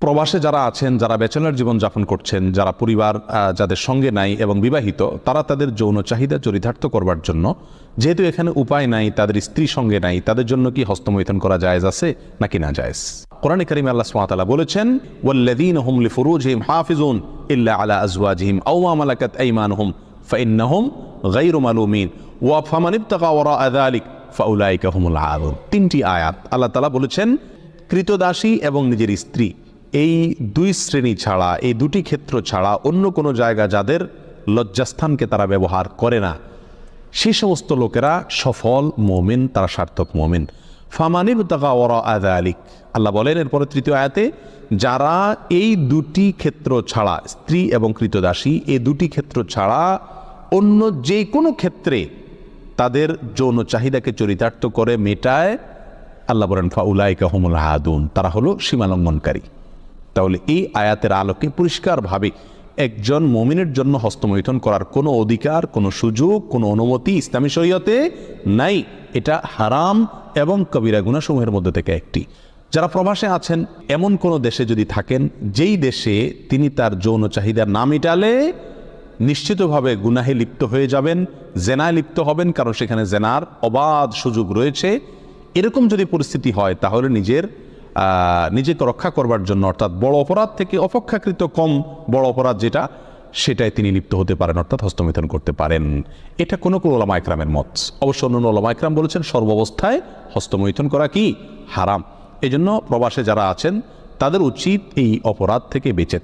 প্রবাসে যারা আছেন, যারা ব্যাচেলর জীবন যাপন করছেন, যারা পরিবার যাদের সঙ্গে নাই এবং বিবাহিত, তারা তাদের যৌন চাহিদা চরিতার্থ করবার জন্য, যেহেতু এখানে উপায় নাই, তাদের স্ত্রী সঙ্গে নাই, তাদের জন্য কি হস্তমৈথুন করা জায়েজ আছে নাকি না জায়েজ? কোরআনে কারিমে আল্লাহ সুবহানাহু ওয়া তাআলা বলেছেন, ওয়াল্লাযীনা হুম লিফুরুজিহিম হাফিজুন ইল্লা আলা আজওয়াজিহিম আও মা মালাকাত আইমানুহুম ফাইন্নাহুম গায়রু মালুমিন ওয়া ফামান ইবতাগা ওয়ারাআ যালিক ফাউলাইকা হুমুল আদুন। তিনটি আয়াত আল্লাহ তাআলা বলেছেন, কৃতদাসী এবং নিজের স্ত্রী, এই দুই শ্রেণী ছাড়া, এই দুটি ক্ষেত্র ছাড়া অন্য কোনো জায়গা যাদের লজ্জাস্থানকে তারা ব্যবহার করে না, সেই সমস্ত লোকেরা সফল মুমিন, তারা সার্থক মুমিন। ফামানিব তাকা ওরা আদালিক, আল্লাহ বলেন এরপরে তৃতীয় আয়াতে, যারা এই দুটি ক্ষেত্র ছাড়া, স্ত্রী এবং কৃতদাসী, এই দুটি ক্ষেত্র ছাড়া অন্য যে কোনো ক্ষেত্রে তাদের যৌন চাহিদাকে চরিতার্থ করে মেটায়, আল্লাহ বলেন ফাউলাইকা হুমুল আদুন, তারা হলো সীমালঙ্ঘনকারী। তাহলে এই আয়াতের আলোকে পরিষ্কারভাবে একজন মুমিনের জন্য হস্তমৈথুন করার কোনো অধিকার, কোনো সুযোগ, কোনো অনুমতি ইসলামী শরীয়তে নাই। এটা হারাম এবং কবিরা গুনাহসমূহের মধ্যে থেকে একটি। যারা প্রবাসে আছেন, এমন কোনো দেশে যদি থাকেন যেই দেশে তিনি তার যৌন চাহিদা না মেটালে নিশ্চিতভাবে গুনাহে লিপ্ত হয়ে যাবেন, জেনায় লিপ্ত হবেন, কারণ সেখানে জেনার অবাধ সুযোগ রয়েছে, এরকম যদি পরিস্থিতি হয় তাহলে নিজেকে রক্ষা করবার জন্য, অর্থাৎ বড় অপরাধ থেকে অপেক্ষাকৃত কম বড় অপরাধ যেটা, সেটাই তিনি লিপ্ত হতে পারেন, অর্থাৎ হস্তমৈথুন করতে পারেন। এটা কোনো কোনো ওলামা ইকরামের মত। অবশ্য অন্য ওলামা ইকরাম বলেছেন সর্বাবস্থায় হস্তমৈথুন করা কি হারাম। এই জন্য প্রবাসে যারা আছেন তাদের উচিত এই অপরাধ থেকে বেঁচে